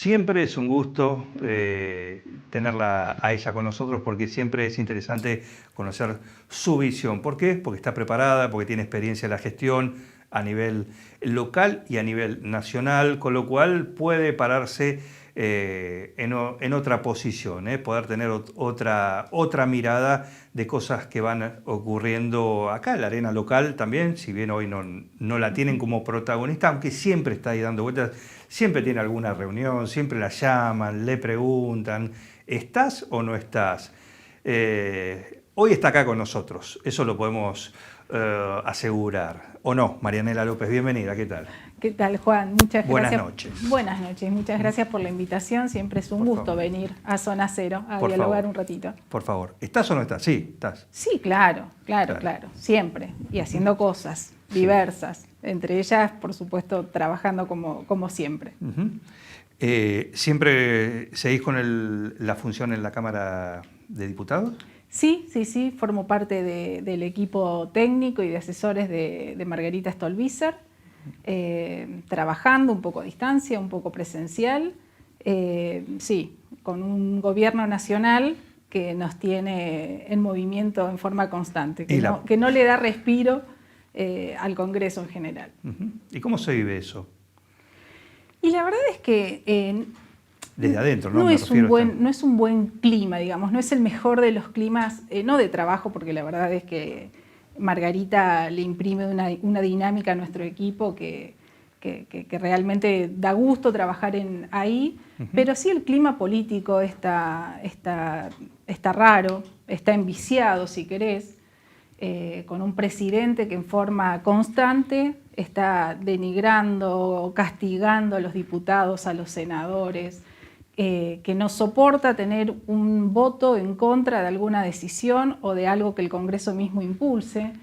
Siempre es un gusto tenerla a ella con nosotros porque siempre es interesante conocer su visión. ¿Por qué? Porque está preparada, porque tiene experiencia en la gestión a nivel local y a nivel nacional, con lo cual puede pararse en otra posición, poder tener otra mirada de cosas que van ocurriendo acá en la arena local también, si bien hoy no la tienen como protagonista, aunque siempre está ahí dando vueltas, siempre tiene alguna reunión, siempre la llaman, le preguntan, ¿estás o no estás? Hoy está acá con nosotros, eso lo podemos asegurar. ¿O no? Marianela López, bienvenida, ¿qué tal? ¿Qué tal, Juan? Muchas Buenas gracias. noches. Buenas noches, muchas gracias por la invitación. Siempre es un Por gusto favor. venir a Zona Cero a Por dialogar favor. un ratito. Por favor, ¿estás o no estás? Sí, estás. Sí, claro, siempre. Y haciendo cosas diversas. Entre ellas, por supuesto, trabajando como siempre. ¿Siempre seguís con la función en la Cámara de Diputados? Sí, formo parte del equipo técnico y de asesores de Margarita Stolbizer, trabajando un poco a distancia, un poco presencial, sí, con un gobierno nacional que nos tiene en movimiento en forma constante, que no le da respiro al Congreso en general. ¿Y cómo se vive eso? Y la verdad es que desde adentro, ¿no? No es un buen clima, digamos, no es el mejor de los climas, no de trabajo, porque la verdad es que Margarita le imprime una dinámica a nuestro equipo que realmente da gusto trabajar ahí, pero sí el clima político está raro, está enviciado, si querés, con un presidente que en forma constante está denigrando, castigando a los diputados, a los senadores, que no soporta tener un voto en contra de alguna decisión o de algo que el Congreso mismo impulse.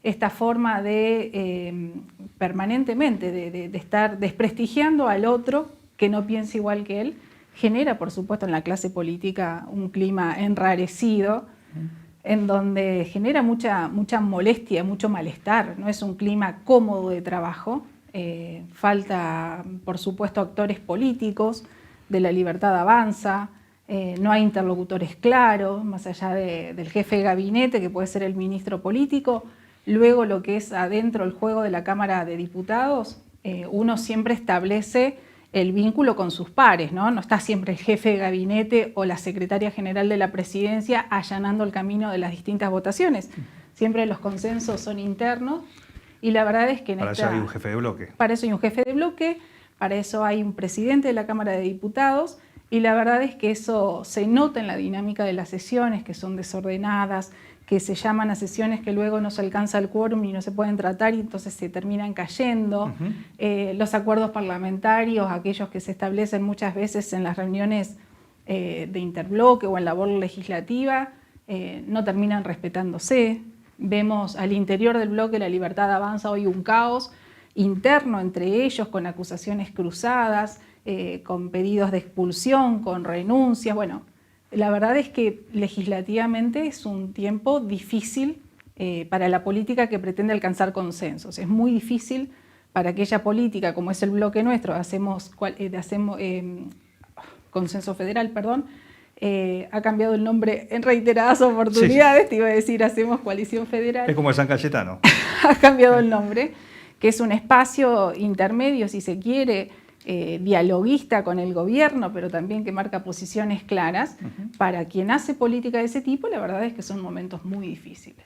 Esta forma de permanentemente de estar desprestigiando al otro que no piensa igual que él, genera, por supuesto, en la clase política un clima enrarecido, en donde genera mucha molestia, mucho malestar. No es un clima cómodo de trabajo. Falta, por supuesto, actores políticos. De la Libertad Avanza, no hay interlocutores claros, más allá del jefe de gabinete, que puede ser el ministro político. Luego lo que es adentro el juego de la Cámara de Diputados, uno siempre establece el vínculo con sus pares, ¿no? No está siempre el jefe de gabinete o la secretaria general de la presidencia allanando el camino de las distintas votaciones. Siempre los consensos son internos y la verdad es que para eso hay un jefe de bloque. Para eso hay un jefe de bloque. Para eso hay un presidente de la Cámara de Diputados y la verdad es que eso se nota en la dinámica de las sesiones, que son desordenadas, que se llaman a sesiones que luego no se alcanza el quórum y no se pueden tratar y entonces se terminan cayendo. Los acuerdos parlamentarios, aquellos que se establecen muchas veces en las reuniones de interbloque o en labor legislativa, no terminan respetándose. Vemos al interior del bloque La Libertad Avanza hoy un caos interno entre ellos, con acusaciones cruzadas, con pedidos de expulsión, con renuncias. Bueno, la verdad es que legislativamente es un tiempo difícil para la política que pretende alcanzar consensos. Es muy difícil para aquella política, como es el bloque nuestro, hacemos Consenso Federal, perdón, ha cambiado el nombre en reiteradas oportunidades, sí. Te iba a decir, hacemos Coalición Federal. Es como el San Cayetano. Ha cambiado el nombre, que es un espacio intermedio, si se quiere, dialoguista con el gobierno, pero también que marca posiciones claras. Para quien hace política de ese tipo, la verdad es que son momentos muy difíciles.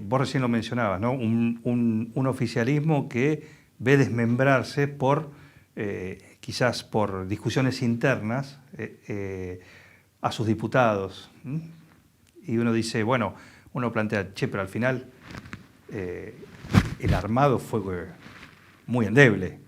Vos recién lo mencionabas, ¿no? Un oficialismo que ve desmembrarse quizás por discusiones internas a sus diputados. Y uno dice, bueno, uno plantea, pero al final el armado fue muy endeble.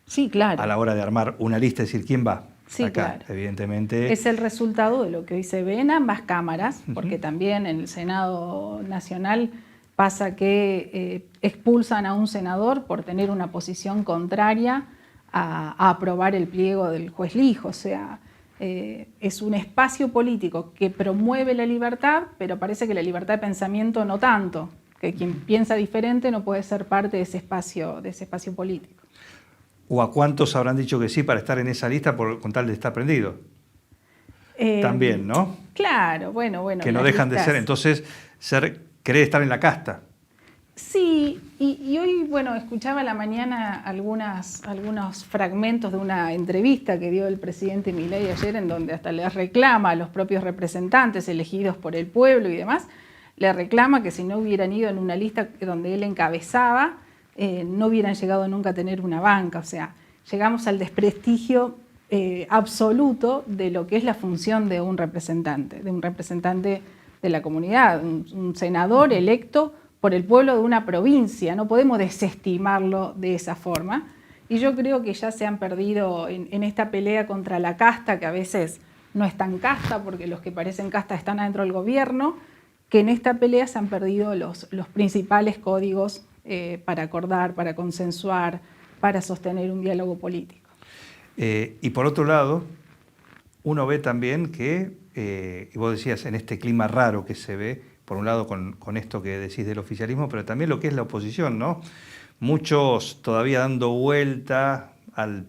Sí, claro. A la hora de armar una lista y decir quién va. Sí, acá, claro. Evidentemente. Es el resultado de lo que hoy se ve en ambas cámaras, porque también en el Senado Nacional pasa que expulsan a un senador por tener una posición contraria a aprobar el pliego del juez Lijo. O sea, es un espacio político que promueve la libertad, pero parece que la libertad de pensamiento no tanto, que quien piensa diferente no puede ser parte de ese espacio político. ¿O a cuántos habrán dicho que sí para estar en esa lista con tal de estar prendido? También, ¿no? Claro, bueno. Que no dejan de ser, entonces, querer estar en la casta. Sí, y hoy, bueno, escuchaba a la mañana algunos fragmentos de una entrevista que dio el presidente Milei ayer, en donde hasta le reclama a los propios representantes elegidos por el pueblo y demás, le reclama que si no hubieran ido en una lista donde él encabezaba, no hubieran llegado nunca a tener una banca. O sea, llegamos al desprestigio absoluto de lo que es la función de un representante de la comunidad, un senador electo por el pueblo de una provincia. No podemos desestimarlo de esa forma. Y yo creo que ya se han perdido en esta pelea contra la casta, que a veces no es tan casta, porque los que parecen casta están adentro del gobierno, que en esta pelea se han perdido los principales códigos para acordar, para consensuar, para sostener un diálogo político. Y por otro lado, uno ve también que, y vos decías, en este clima raro que se ve, por un lado con esto que decís del oficialismo, pero también lo que es la oposición, ¿no? Muchos todavía dando vuelta al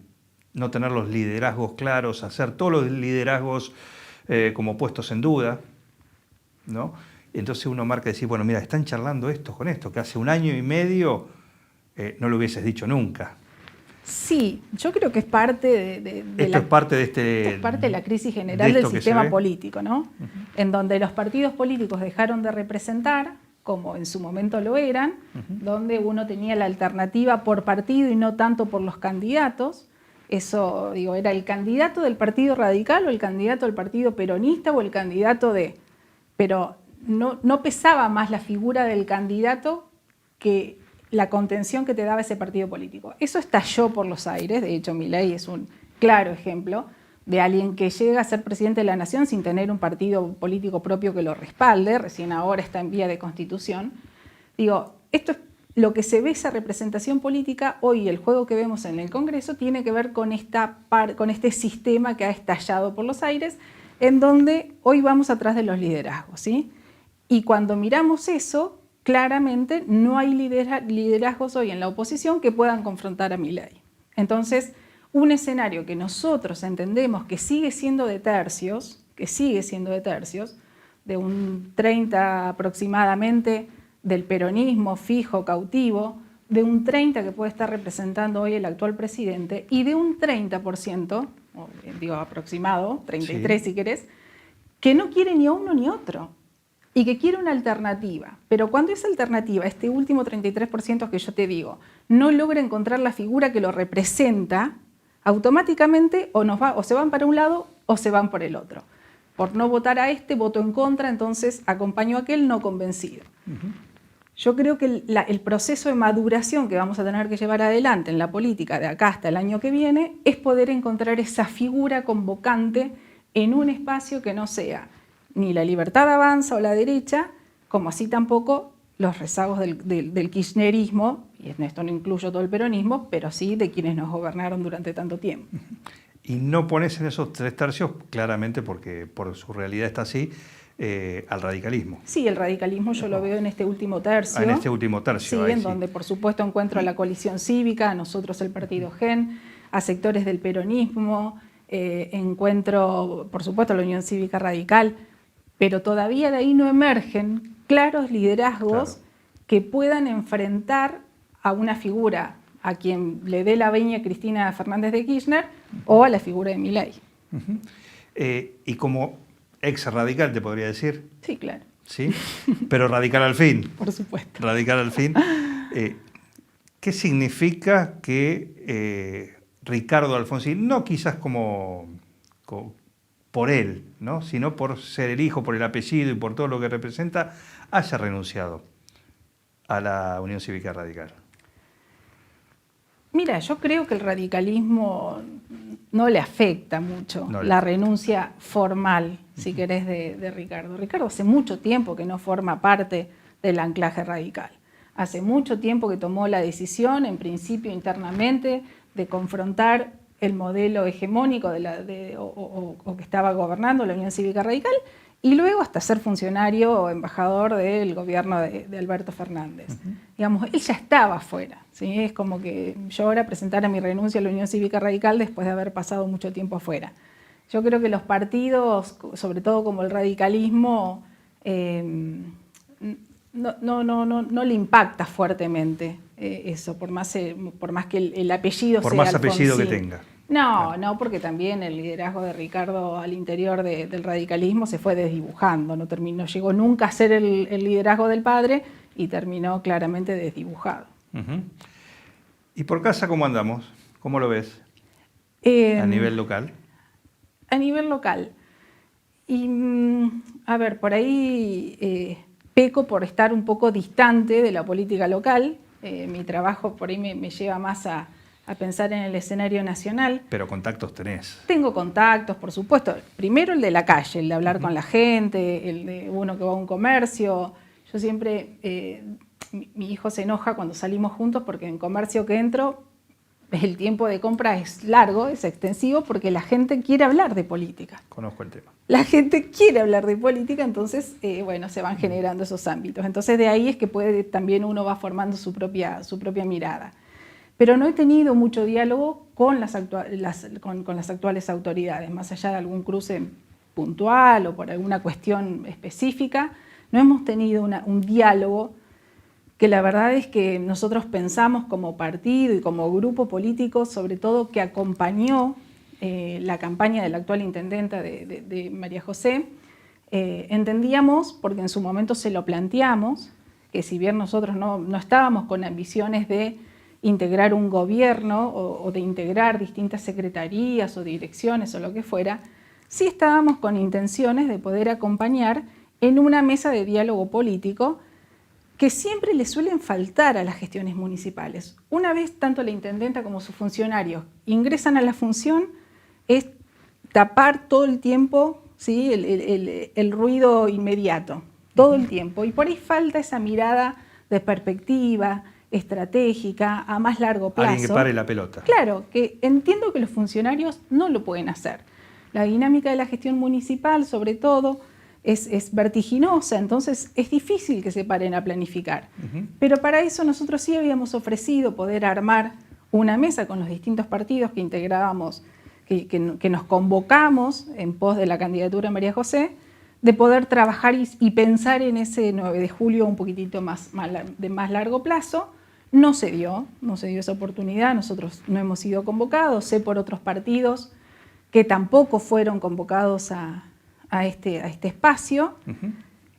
no tener los liderazgos claros, hacer todos los liderazgos como puestos en duda, ¿no? Entonces uno marca y decir, bueno, mira, están charlando estos con esto, que hace 1 año y medio no lo hubieses dicho nunca. Sí, yo creo que es parte es parte de es parte de la crisis general del sistema político, ¿no? Uh-huh. En donde los partidos políticos dejaron de representar, como en su momento lo eran, donde uno tenía la alternativa por partido y no tanto por los candidatos. Eso, digo, era el candidato del Partido Radical o el candidato del Partido Peronista o el candidato de... Pero no pesaba más la figura del candidato que la contención que te daba ese partido político. Eso estalló por los aires. De hecho, Milei es un claro ejemplo de alguien que llega a ser presidente de la nación sin tener un partido político propio que lo respalde. Recién ahora está en vía de constitución. Digo, esto es lo que se ve, esa representación política hoy, el juego que vemos en el Congreso, tiene que ver con este sistema que ha estallado por los aires, en donde hoy vamos atrás de los liderazgos, ¿sí? Y cuando miramos eso, claramente no hay liderazgos hoy en la oposición que puedan confrontar a Milei. Entonces, un escenario que nosotros entendemos que sigue siendo de tercios, de un 30 aproximadamente del peronismo fijo, cautivo, de un 30 que puede estar representando hoy el actual presidente y de un 30%, digo aproximado, 33 sí, si querés, que no quiere ni a uno ni otro. Y que quiere una alternativa. Pero cuando esa alternativa, este último 33% que yo te digo, no logra encontrar la figura que lo representa, automáticamente o se van para un lado o se van por el otro. Por no votar a este, voto en contra, entonces acompaño a aquel no convencido. Yo creo que el proceso de maduración que vamos a tener que llevar adelante en la política de acá hasta el año que viene es poder encontrar esa figura convocante en un espacio que no sea ni la Libertad Avanza o la derecha, como así tampoco los rezagos del kirchnerismo, y en esto no incluyo todo el peronismo, pero sí de quienes nos gobernaron durante tanto tiempo. Y no pones en esos 3 tercios, claramente porque por su realidad está así, al radicalismo. Sí, el radicalismo yo lo veo en este último tercio. En este último tercio. Sí, en donde por supuesto encuentro a la coalición cívica, a nosotros el partido GEN, a sectores del peronismo, encuentro por supuesto a la Unión Cívica Radical, pero todavía de ahí no emergen claros liderazgos que puedan enfrentar a una figura a quien le dé la veña Cristina Fernández de Kirchner o a la figura de Milei. Y como ex radical, te podría decir. Sí, claro. ¿Sí? Pero radical al fin. Por supuesto. Radical al fin. ¿Qué significa que Ricardo Alfonsín, no quizás como por él, ¿no?, sino por ser el hijo, por el apellido y por todo lo que representa, haya renunciado a la Unión Cívica Radical? Mira, yo creo que el radicalismo no le afecta mucho la renuncia formal, si querés, de Ricardo. Ricardo hace mucho tiempo que no forma parte del anclaje radical. Hace mucho tiempo que tomó la decisión, en principio internamente, de confrontar el modelo hegemónico o que estaba gobernando la Unión Cívica Radical y luego hasta ser funcionario o embajador del gobierno de Alberto Fernández. Digamos, él ya estaba afuera, ¿sí? Es como que yo ahora presentara mi renuncia a la Unión Cívica Radical después de haber pasado mucho tiempo afuera. Yo creo que los partidos, sobre todo como el radicalismo, no le impacta fuertemente eso, por más que el apellido sea Por más apellido Alfonsín. que tenga. No, Claro. no, porque también el liderazgo de Ricardo al interior del radicalismo se fue desdibujando, no llegó nunca a ser el liderazgo del padre y terminó claramente desdibujado. ¿Y por casa cómo andamos? ¿Cómo lo ves a nivel local? A nivel local. Y, a ver, por ahí peco por estar un poco distante de la política local. Mi trabajo por ahí me lleva más a pensar en el escenario nacional. Pero contactos tenés. Tengo contactos, por supuesto. Primero el de la calle, el de hablar con la gente, el de uno que va a un comercio. Yo siempre, mi hijo se enoja cuando salimos juntos porque en comercio que entro, el tiempo de compra es largo, es extensivo, porque la gente quiere hablar de política. Conozco el tema. La gente quiere hablar de política, entonces, bueno, se van generando esos ámbitos. Entonces, de ahí es que también uno va formando su propia mirada. Pero no he tenido mucho diálogo con las actuales autoridades, más allá de algún cruce puntual o por alguna cuestión específica. No hemos tenido un diálogo que la verdad es que nosotros pensamos como partido y como grupo político, sobre todo que acompañó la campaña de la actual intendenta de María José. Entendíamos, porque en su momento se lo planteamos, que si bien nosotros no estábamos con ambiciones de integrar un gobierno o de integrar distintas secretarías o direcciones o lo que fuera, sí estábamos con intenciones de poder acompañar en una mesa de diálogo político que siempre le suelen faltar a las gestiones municipales. Una vez tanto la intendenta como sus funcionarios ingresan a la función, es tapar todo el tiempo, ¿sí? el ruido inmediato, todo el tiempo. Y por ahí falta esa mirada de perspectiva estratégica a más largo plazo. Alguien que pare la pelota. Claro, que entiendo que los funcionarios no lo pueden hacer. La dinámica de la gestión municipal, sobre todo, es vertiginosa, entonces es difícil que se paren a planificar. Pero para eso nosotros sí habíamos ofrecido poder armar una mesa con los distintos partidos que integrábamos, que nos convocamos en pos de la candidatura de María José, de poder trabajar y pensar en ese 9 de julio un poquitito de más largo plazo. No se dio esa oportunidad, nosotros no hemos sido convocados, sé por otros partidos que tampoco fueron convocados a este espacio.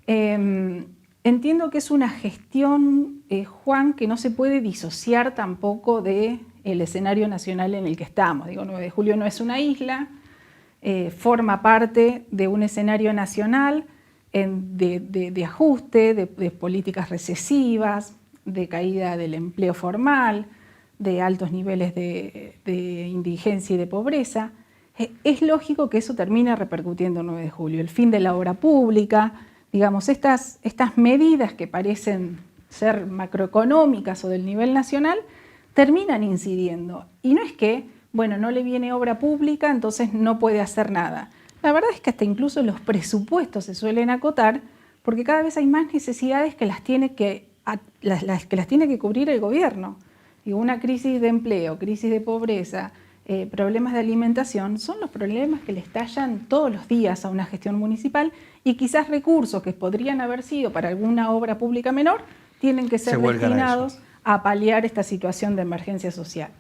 Entiendo que es una gestión, Juan, que no se puede disociar tampoco del escenario nacional en el que estamos. Digo, 9 de julio no es una isla, forma parte de un escenario nacional de ajuste, de políticas recesivas, de caída del empleo formal, de altos niveles de indigencia y de pobreza. Es lógico que eso termine repercutiendo el 9 de julio. El fin de la obra pública, digamos, estas medidas que parecen ser macroeconómicas o del nivel nacional, terminan incidiendo. Y no es que, bueno, no le viene obra pública, entonces no puede hacer nada. La verdad es que hasta incluso los presupuestos se suelen acotar porque cada vez hay más necesidades que las tiene que cubrir el gobierno. Y una crisis de empleo, crisis de pobreza, problemas de alimentación, son los problemas que le estallan todos los días a una gestión municipal y quizás recursos que podrían haber sido para alguna obra pública menor tienen que ser destinados a paliar esta situación de emergencia social.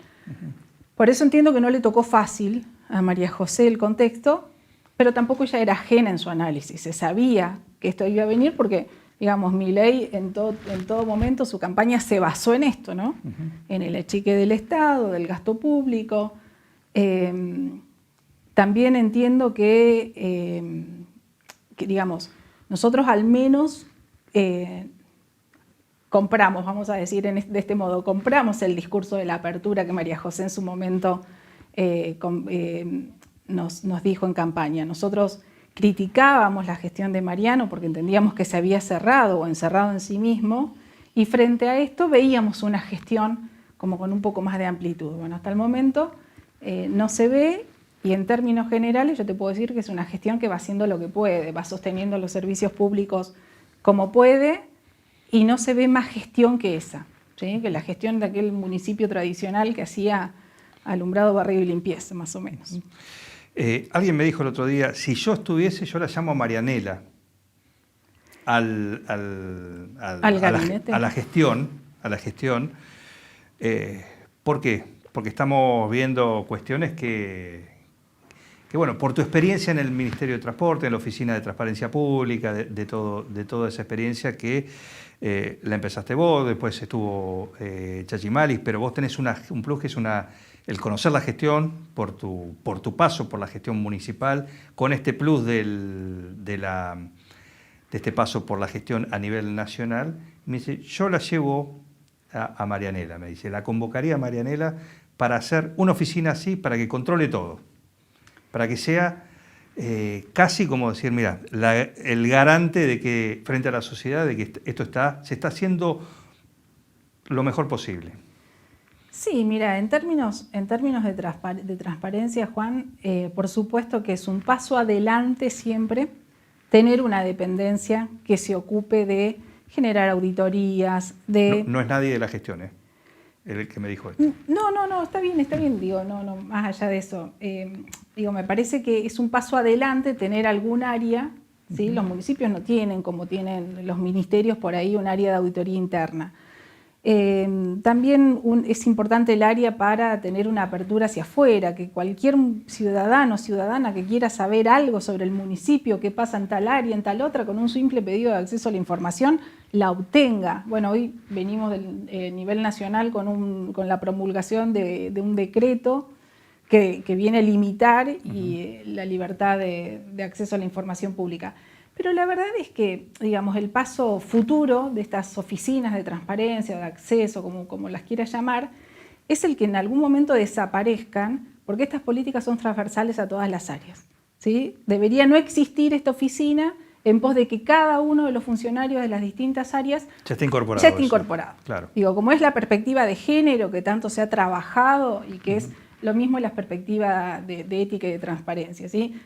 Por eso entiendo que no le tocó fácil a María José el contexto, pero tampoco ella era ajena en su análisis. Se sabía que esto iba a venir porque, digamos, Milei en todo momento su campaña se basó en esto, ¿no? En el achique del Estado, del gasto público. También entiendo que, digamos, nosotros al menos compramos, vamos a decir de este modo, compramos el discurso de la apertura que María José en su momento nos dijo en campaña. Nosotros criticábamos la gestión de Mariano porque entendíamos que se había cerrado o encerrado en sí mismo y frente a esto veíamos una gestión como con un poco más de amplitud. Bueno, hasta el momento no se ve Y en términos generales yo te puedo decir que es una gestión que va haciendo lo que puede, va sosteniendo los servicios públicos como puede y no se ve más gestión que esa, ¿sí? Que la gestión de aquel municipio tradicional que hacía alumbrado, barrido y limpieza, más o menos. Alguien me dijo el otro día, si yo estuviese, yo la llamo Marianela ¿Al gabinete? a la gestión. ¿Por qué? Porque estamos viendo cuestiones que, bueno, por tu experiencia en el Ministerio de Transporte, en la Oficina de Transparencia Pública, de toda esa experiencia que la empezaste vos, después estuvo Chachimalis, pero vos tenés un plus que es el conocer la gestión por tu paso por la gestión municipal, con este plus de este paso por la gestión a nivel nacional. Me dice, yo la llevo a Marianela, me dice, la convocaría a Marianela para hacer una oficina así, para que controle todo, para que sea casi como decir, mira, el garante de que frente a la sociedad, de que esto se está haciendo lo mejor posible. Sí, mira, en términos de transparencia, Juan, por supuesto que es un paso adelante siempre tener una dependencia que se ocupe de generar auditorías, No es nadie de la gestión, el que me dijo esto. No, está bien, digo, no, más allá de eso. Digo, me parece que es un paso adelante tener algún área, ¿sí? Los municipios no tienen, como tienen los ministerios por ahí, un área de auditoría interna. También es importante el área para tener una apertura hacia afuera, que cualquier ciudadano o ciudadana que quiera saber algo sobre el municipio, qué pasa en tal área, en tal otra, con un simple pedido de acceso a la información, la obtenga. Bueno, hoy venimos del nivel nacional con la promulgación de un decreto que viene a limitar la libertad de acceso a la información pública. Pero la verdad es que, digamos, el paso futuro de estas oficinas de transparencia, de acceso, como las quieras llamar, es el que en algún momento desaparezcan, porque estas políticas son transversales a todas las áreas, ¿sí? Debería no existir esta oficina en pos de que cada uno de los funcionarios de las distintas áreas ya está incorporado. Claro. Digo, como es la perspectiva de género que tanto se ha trabajado y que es lo mismo en la perspectiva de ética y de transparencia, ¿sí?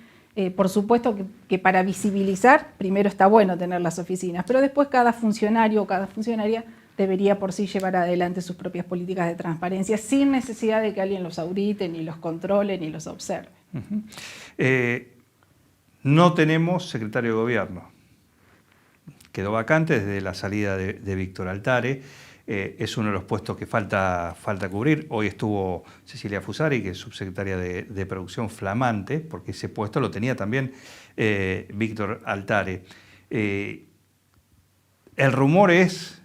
Por supuesto que para visibilizar, primero está bueno tener las oficinas, pero después cada funcionario o cada funcionaria debería por sí llevar adelante sus propias políticas de transparencia sin necesidad de que alguien los audite, ni los controle, ni los observe. No tenemos secretario de gobierno. Quedó vacante desde la salida de Víctor Altare. Es uno de los puestos que falta cubrir. Hoy estuvo Cecilia Fusari, que es subsecretaria de Producción flamante, porque ese puesto lo tenía también Víctor Altare. El rumor es,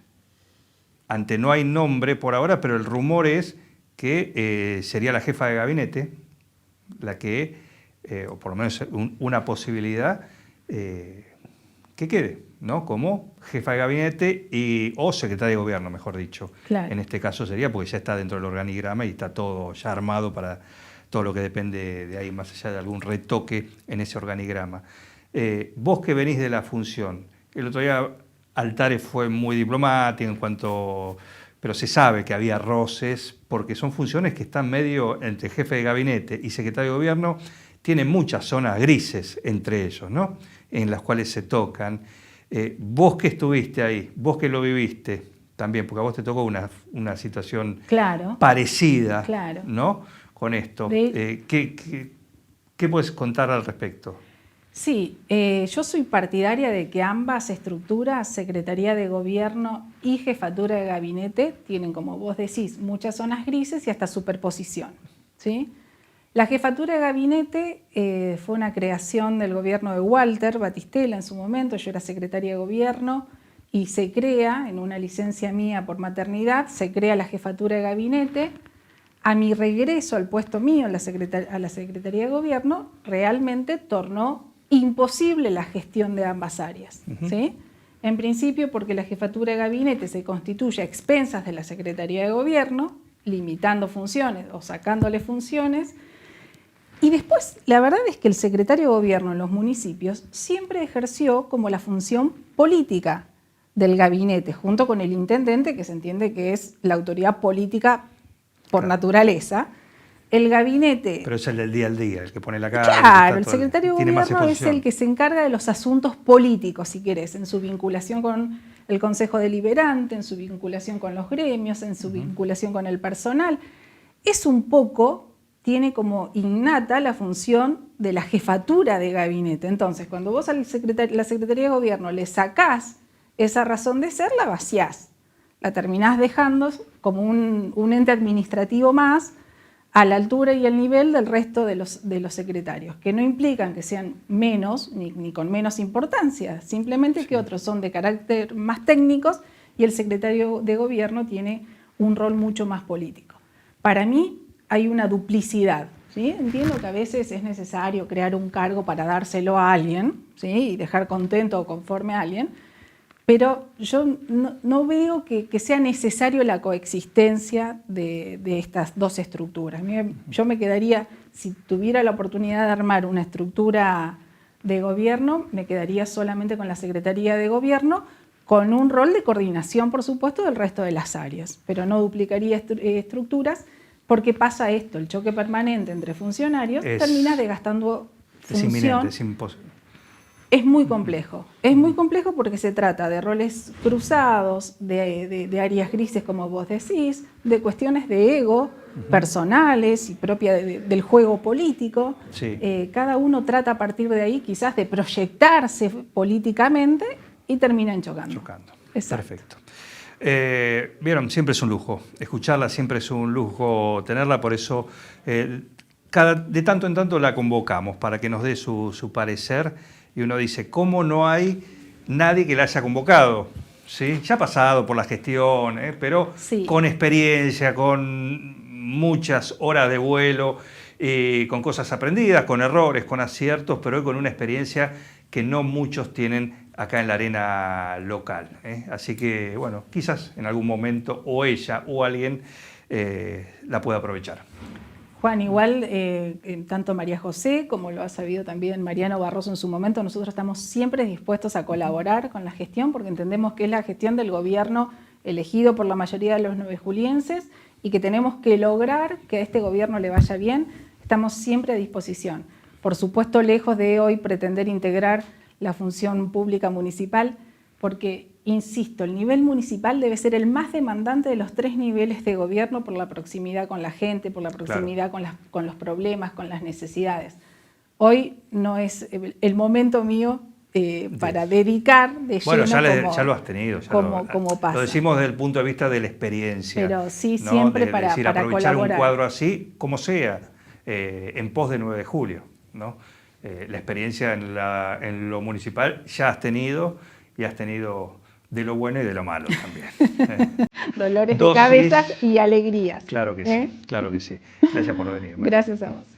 no hay nombre por ahora, pero el rumor es que sería la jefa de gabinete la que, o por lo menos una posibilidad, que quede, ¿no? Como jefa de gabinete o secretaria de gobierno, mejor dicho. Claro. En este caso sería porque ya está dentro del organigrama y está todo ya armado para todo lo que depende de ahí, más allá de algún retoque en ese organigrama. Vos que venís de la función, el otro día Altare fue muy diplomático pero se sabe que había roces porque son funciones que están medio entre jefe de gabinete y secretario de gobierno, tienen muchas zonas grises entre ellos, ¿no? En las cuales se tocan. Vos que estuviste ahí, vos que lo viviste también, porque a vos te tocó una situación parecida, ¿no? Con esto. ¿Qué puedes contar al respecto? Sí, yo soy partidaria de que ambas estructuras, Secretaría de Gobierno y Jefatura de Gabinete, tienen, como vos decís, muchas zonas grises y hasta superposición, ¿sí? La jefatura de gabinete fue una creación del gobierno de Walter Batistela en su momento. Yo era secretaria de gobierno y se crea, en una licencia mía por maternidad, se crea la jefatura de gabinete. A mi regreso al puesto mío a la secretaría de gobierno, realmente tornó imposible la gestión de ambas áreas, ¿sí? En principio porque la jefatura de gabinete se constituye a expensas de la secretaría de gobierno, limitando funciones o sacándole funciones. Y después, la verdad es que el secretario de gobierno en los municipios siempre ejerció como la función política del gabinete, junto con el intendente, que se entiende que es la autoridad política por naturaleza, El gabinete... Pero es el del día al día, el que pone la cara. Claro, el secretario de tiene más gobierno es exposición. el que se encarga de los asuntos políticos, si querés, en su vinculación con el Consejo Deliberante, en su vinculación con los gremios, en su vinculación con el personal. Es un poco, tiene como innata la función de la jefatura de gabinete. Entonces, cuando vos a la Secretaría de Gobierno le sacás esa razón de ser, la vaciás. La terminás dejando como un ente administrativo más, a la altura y al nivel del resto de los secretarios, que no implican que sean menos ni con menos importancia, simplemente que otros son de carácter más técnicos y el secretario de gobierno tiene un rol mucho más político. Para mí hay una duplicidad, ¿sí? Entiendo que a veces es necesario crear un cargo para dárselo a alguien, ¿sí? Y dejar contento o conforme a alguien, pero yo no veo que sea necesario la coexistencia de estas dos estructuras. Yo me quedaría, si tuviera la oportunidad de armar una estructura de gobierno, me quedaría solamente con la Secretaría de Gobierno, con un rol de coordinación, por supuesto, del resto de las áreas, pero no duplicaría estructuras, porque pasa esto, el choque permanente entre funcionarios termina desgastando función. Es inminente, es imposible. Es muy complejo porque se trata de roles cruzados, de áreas grises, como vos decís, de cuestiones de ego personales y propia del juego político. Sí. Cada uno trata a partir de ahí quizás de proyectarse políticamente y terminan chocando. Exacto. Perfecto. Vieron, siempre es un lujo. Escucharla siempre es un lujo tenerla, por eso de tanto en tanto la convocamos para que nos dé su parecer. Y uno dice, ¿cómo no hay nadie que la haya convocado? ¿Sí? Ya ha pasado por la gestión, pero sí, con experiencia, con muchas horas de vuelo, con cosas aprendidas, con errores, con aciertos, pero hoy con una experiencia que no muchos tienen acá en la arena local. Así que, bueno, quizás en algún momento o ella o alguien la pueda aprovechar. Juan, igual, tanto María José como lo ha sabido también Mariano Barroso en su momento, nosotros estamos siempre dispuestos a colaborar con la gestión porque entendemos que es la gestión del gobierno elegido por la mayoría de los nuevejulienses y que tenemos que lograr que a este gobierno le vaya bien. Estamos siempre a disposición. Por supuesto, lejos de hoy pretender integrar la función pública municipal, porque, insisto, el nivel municipal debe ser el más demandante de los 3 niveles de gobierno por la proximidad con la gente, por la proximidad con los problemas, con las necesidades. Hoy no es el momento mío para dedicar de lleno. Bueno, ya lo has tenido. Como pasa. Lo decimos desde el punto de vista de la experiencia. Pero sí, ¿no? siempre para aprovechar colaborar. Un cuadro así, como sea, en pos de 9 de julio. ¿no? La experiencia en lo municipal ya has tenido y has tenido de lo bueno y de lo malo también. Dolores de cabeza y alegrías. Claro que sí, claro que sí. Gracias por venir. Gracias a vos.